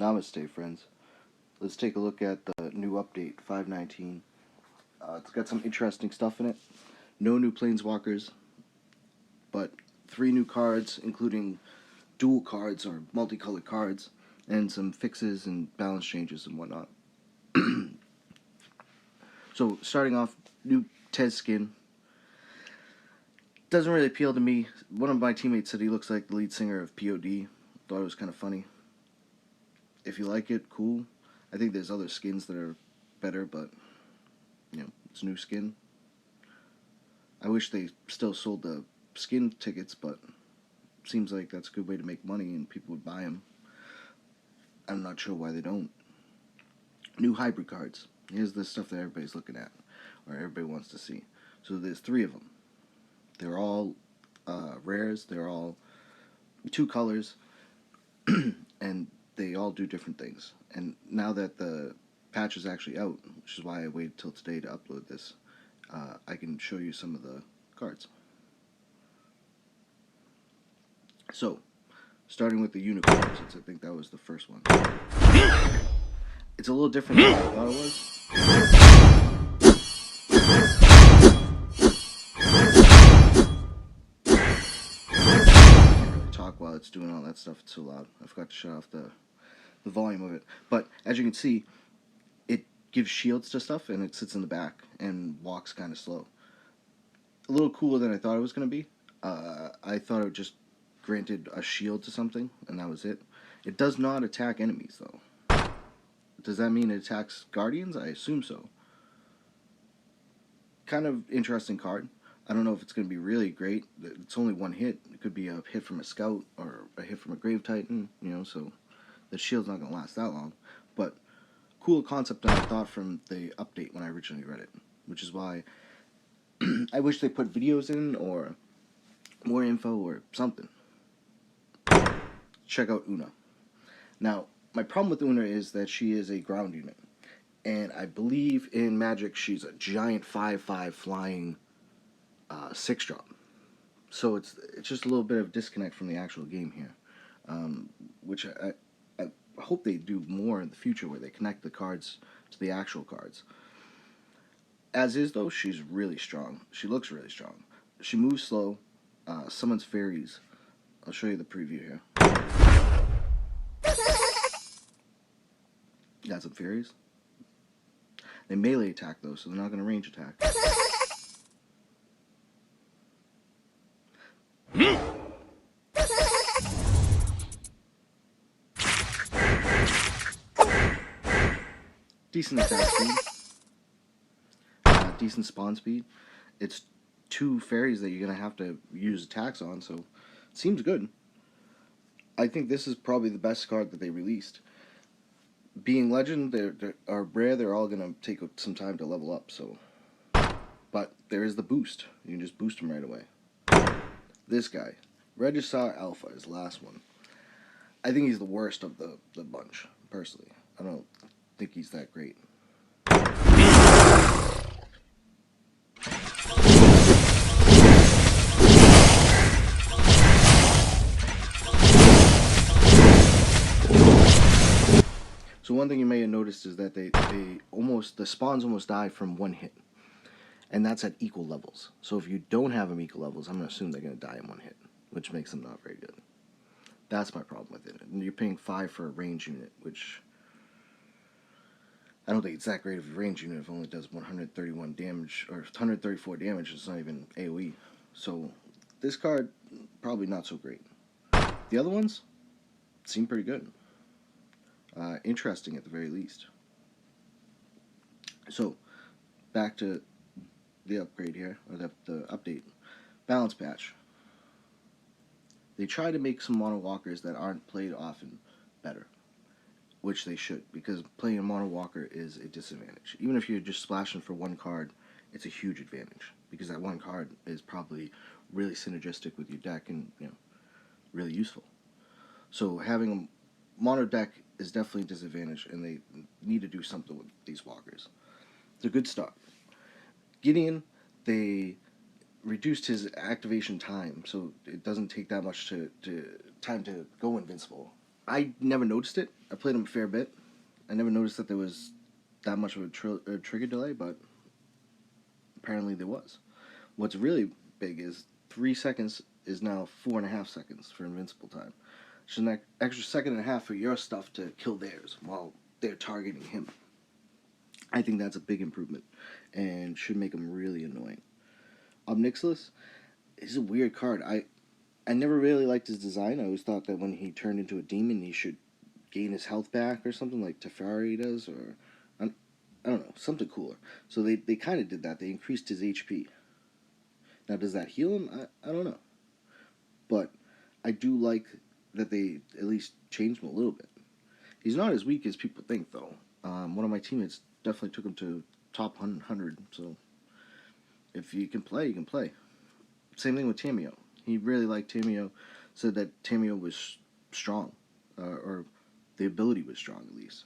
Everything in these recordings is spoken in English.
Namaste, friends. Let's take a look at the new update, 5.19. It's got some interesting stuff in it. No new planeswalkers, but 3 new cards, including dual cards or multicolored cards, and some fixes and balance changes and whatnot. So, starting off, new Tez skin. Doesn't really appeal to me. One of my teammates said he looks like the lead singer of POD. Thought it was kind of funny. If you like it, cool. I think there's other skins that are better, but, it's new skin. I wish they still sold the skin tickets, but seems like that's a good way to make money and people would buy them. I'm not sure why they don't. New hybrid cards. Here's the stuff that everybody's looking at, or everybody wants to see. So there's 3 of them. They're all rares. They're all 2 colors, and they all do different things. And now that the patch is actually out, which is why I waited till today to upload this, I can show you some of the cards. So, starting with the unicorn, since I think that was the first one. It's a little different than I thought it was. I can't really talk while it's doing all that stuff. It's so loud. I forgot to shut off the volume of it. But as you can see, it gives shields to stuff, and it sits in the back and walks kind of slow. A little cooler than I thought it was going to be. I thought it just granted a shield to something, and that was it. It does not attack enemies, though. Does that mean it attacks guardians? I assume so. Kind of interesting card. I don't know if it's going to be really great. It's only 1 hit. It could be a hit from a scout or a hit from a grave titan, so the shield's not going to last that long. But cool concept that I thought from the update when I originally read it, which is why I wish they put videos in or more info or something. Check out Una. Now, my problem with Una is that she is a ground unit. And I believe in Magic she's a giant 5/5 flying 6-drop. So it's just a little bit of disconnect from the actual game here. Which I hope they do more in the future where they connect the cards to the actual cards. As is, though, she's really strong. She looks really strong. She moves slow, summons fairies. I'll show you the preview here. Got some fairies. They melee attack, though, so they're not going to range attack. Decent attack speed. Decent spawn speed. It's 2 fairies that you're going to have to use attacks on, so it seems good. I think this is probably the best card that they released. Being legend, they are rare, they're all going to take some time to level up, so. But there is the boost. You can just boost them right away. This guy, Regisar Alpha, is the last one. I think he's the worst of the bunch, personally. I don't think he's that great. So one thing you may have noticed is that the spawns almost die from 1 hit. And that's at equal levels. So if you don't have them equal levels, I'm going to assume they're going to die in 1 hit, which makes them not very good. That's my problem with it. And you're paying 5 for a range unit, which I don't think it's that great of a range unit if it only does 131 damage, or 134 damage. It's not even AoE. So this card, probably not so great. The other ones seem pretty good. Interesting at the very least. So, back to the upgrade here, or the update. Balance patch. They try to make some mono walkers that aren't played often better, which they should, because playing a mono walker is a disadvantage. Even if you're just splashing for 1 card, it's a huge advantage, because that 1 card is probably really synergistic with your deck and really useful. So having a mono deck is definitely a disadvantage, and they need to do something with these walkers. It's a good start. Gideon, they reduced his activation time, so it doesn't take that much time to go invincible. I never noticed it. I played him a fair bit. I never noticed that there was that much of a trigger delay, but apparently there was. What's really big is 3 seconds is now 4.5 seconds for invincible time. So an extra second and a half for your stuff to kill theirs while they're targeting him. I think that's a big improvement and should make him really annoying. Obnixilus is a weird card. I never really liked his design. I always thought that when he turned into a demon, he should gain his health back or something like Teferi does, or I don't know, something cooler. So they kind of did that. They increased his HP. Now, does that heal him? I don't know. But I do like that they at least changed him a little bit. He's not as weak as people think, though. One of my teammates definitely took him to top 100, so if you can play, you can play. Same thing with Tamio. He really liked Tamio, said that Tamio was strong, or the ability was strong at least.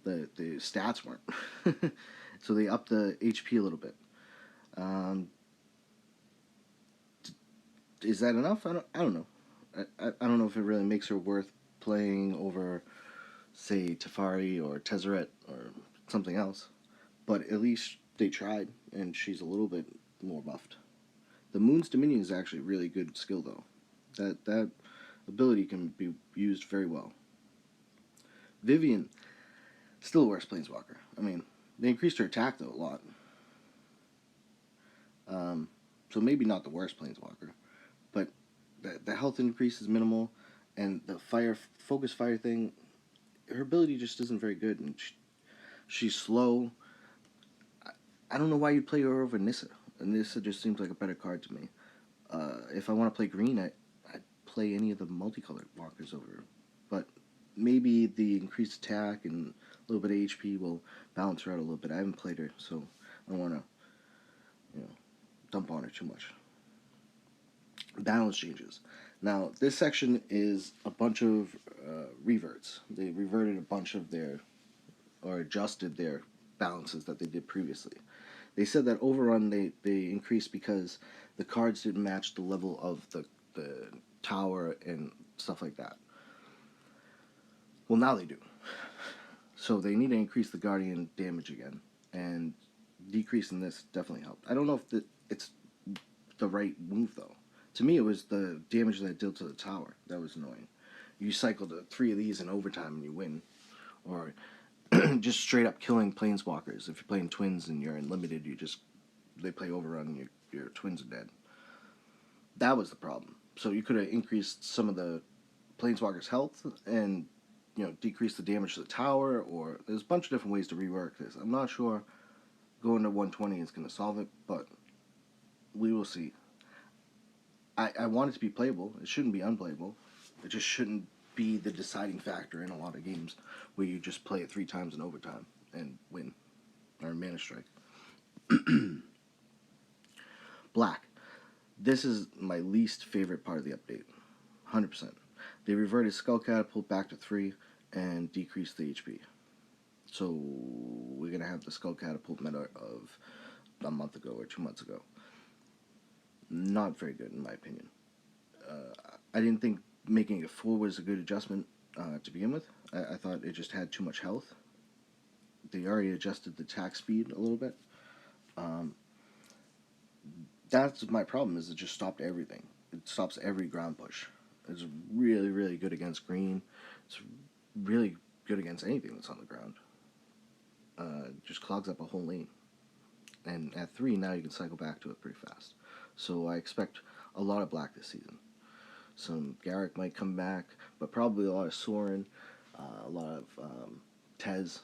The stats weren't. So they upped the HP a little bit. Is that enough? I don't know. I don't know if it really makes her worth playing over, say, Teferi or Tezzeret or something else. But at least they tried, and she's a little bit more buffed. The Moon's Dominion is actually a really good skill, though. That ability can be used very well. Vivian, still a worse Planeswalker. I mean, they increased her attack, though, a lot. So maybe not the worst Planeswalker. But the health increase is minimal, and the focus fire thing, her ability just isn't very good, and she's slow. I don't know why you'd play her over Nissa. Nissa just seems like a better card to me. If I want to play green, I'd play any of the multicolored walkers over her. But maybe the increased attack and a little bit of HP will balance her out a little bit. I haven't played her, so I don't want to, dump on her too much. Balance changes. Now, this section is a bunch of reverts. They reverted a bunch of or adjusted their balances that they did previously. They said that overrun they increased because the cards didn't match the level of the tower and stuff like that. Well, now they do. So they need to increase the Guardian damage again, and decreasing this definitely helped. I don't know if it's the right move, though. To me, it was the damage that it did to the tower that was annoying. You cycle 3 of these in overtime and you win. Or just straight up killing planeswalkers. If you're playing twins and you're in limited, they play overrun and your twins are dead. That was the problem. So you could have increased some of the planeswalkers' health and decrease the damage to the tower, or there's a bunch of different ways to rework this. I'm not sure going to 120 is going to solve it, but we will see. I want it to be playable. It shouldn't be unplayable. It just shouldn't be the deciding factor in a lot of games where you just play it 3 times in overtime and win. Or ManaStrike. Black. This is my least favorite part of the update. 100%. They reverted Skull Catapult back to 3 and decreased the HP. So we're going to have the Skull Catapult meta of a month ago or 2 months ago. Not very good, in my opinion. I didn't think making it 4 was a good adjustment to begin with. I thought it just had too much health. They already adjusted the attack speed a little bit. That's my problem, is it just stopped everything. It stops every ground push. It's really, really good against green. It's really good against anything that's on the ground. It just clogs up a whole lane. And at 3, now you can cycle back to it pretty fast. So I expect a lot of black this season. Some Garrick might come back, but probably a lot of Sorin, a lot of Tez.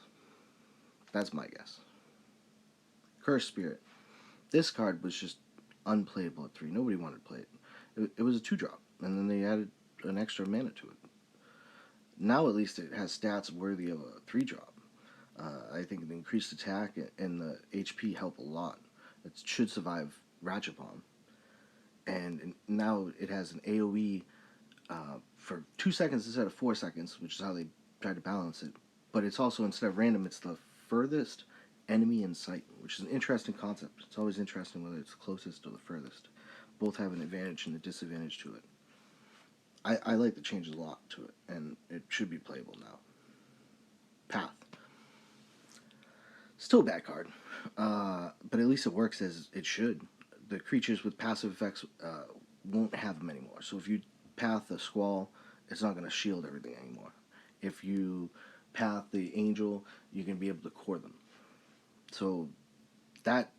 That's my guess. Curse Spirit. This card was just unplayable at 3. Nobody wanted to play it. It was a 2-drop, and then they added an extra mana to it. Now at least it has stats worthy of a 3-drop. I think the increased attack and the HP help a lot. It should survive Ratchet Bomb. And now it has an AoE for 2 seconds instead of 4 seconds, which is how they tried to balance it. But it's also, instead of random, it's the furthest enemy in sight, which is an interesting concept. It's always interesting whether it's closest or the furthest. Both have an advantage and a disadvantage to it. I like the changes a lot to it, and it should be playable now. Path. Still a bad card, but at least it works as it should. The creatures with passive effects won't have them anymore. So if you path a Squall, it's not going to shield everything anymore. If you path the Angel, you can be able to core them. So that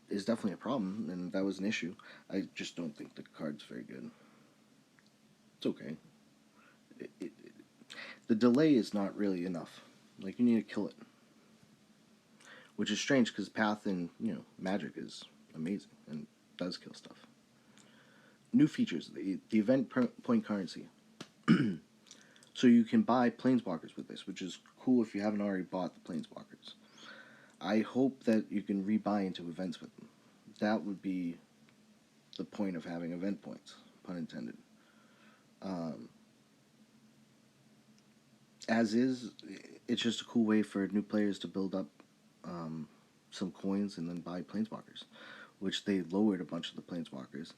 is definitely a problem, and that was an issue. I just don't think the card's very good. It's okay. The delay is not really enough. Like, you need to kill it. Which is strange, because Path in, Magic is amazing, and does kill stuff. New features. The event point currency. So you can buy Planeswalkers with this, which is cool if you haven't already bought the Planeswalkers. I hope that you can rebuy into events with them. That would be the point of having event points, pun intended. As is, it's just a cool way for new players to build up some coins and then buy Planeswalkers, which they lowered a bunch of the Planeswalkers.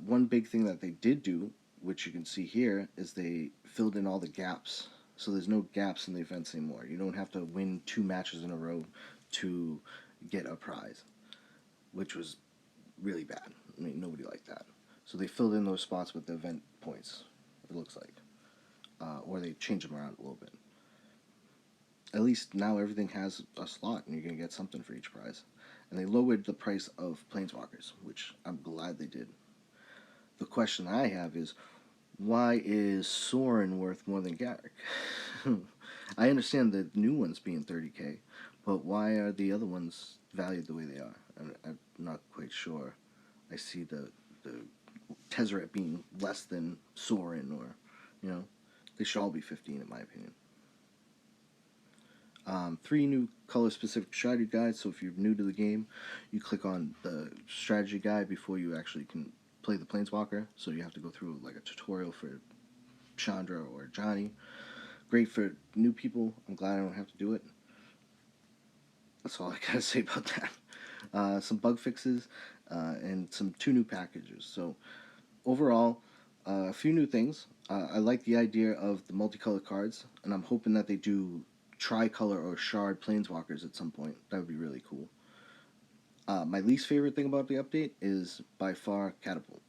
One big thing that they did do, which you can see here, is they filled in all the gaps. So there's no gaps in the events anymore. You don't have to win 2 matches in a row to get a prize, which was really bad. I mean, nobody liked that. So they filled in those spots with the event points, it looks like. Or they changed them around a little bit. At least now everything has a slot and you're going to get something for each prize. And they lowered the price of Planeswalkers, which I'm glad they did. The question I have is, why is Sorin worth more than Garrick? I understand the new ones being 30k, but why are the other ones valued the way they are? I'm not quite sure. I see the Tezzeret being less than Sorin, or, they should all be 15 in my opinion. 3 new color-specific strategy guides, so if you're new to the game, you click on the strategy guide before you actually can play the Planeswalker, so you have to go through like a tutorial for Chandra or Johnny. Great for new people. I'm glad I don't have to do it. That's all I gotta say about that. Some bug fixes, and 2 new packages. So overall, a few new things. I like the idea of the multicolored cards, and I'm hoping that they do tricolor or shard Planeswalkers at some point. That would be really cool. My least favorite thing about the update is by far Catapult.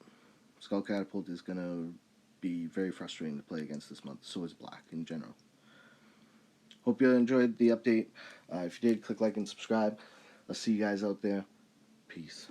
Skull Catapult is going to be very frustrating to play against this month. So is Black in general. Hope you enjoyed the update. If you did, click like and subscribe. I'll see you guys out there. Peace.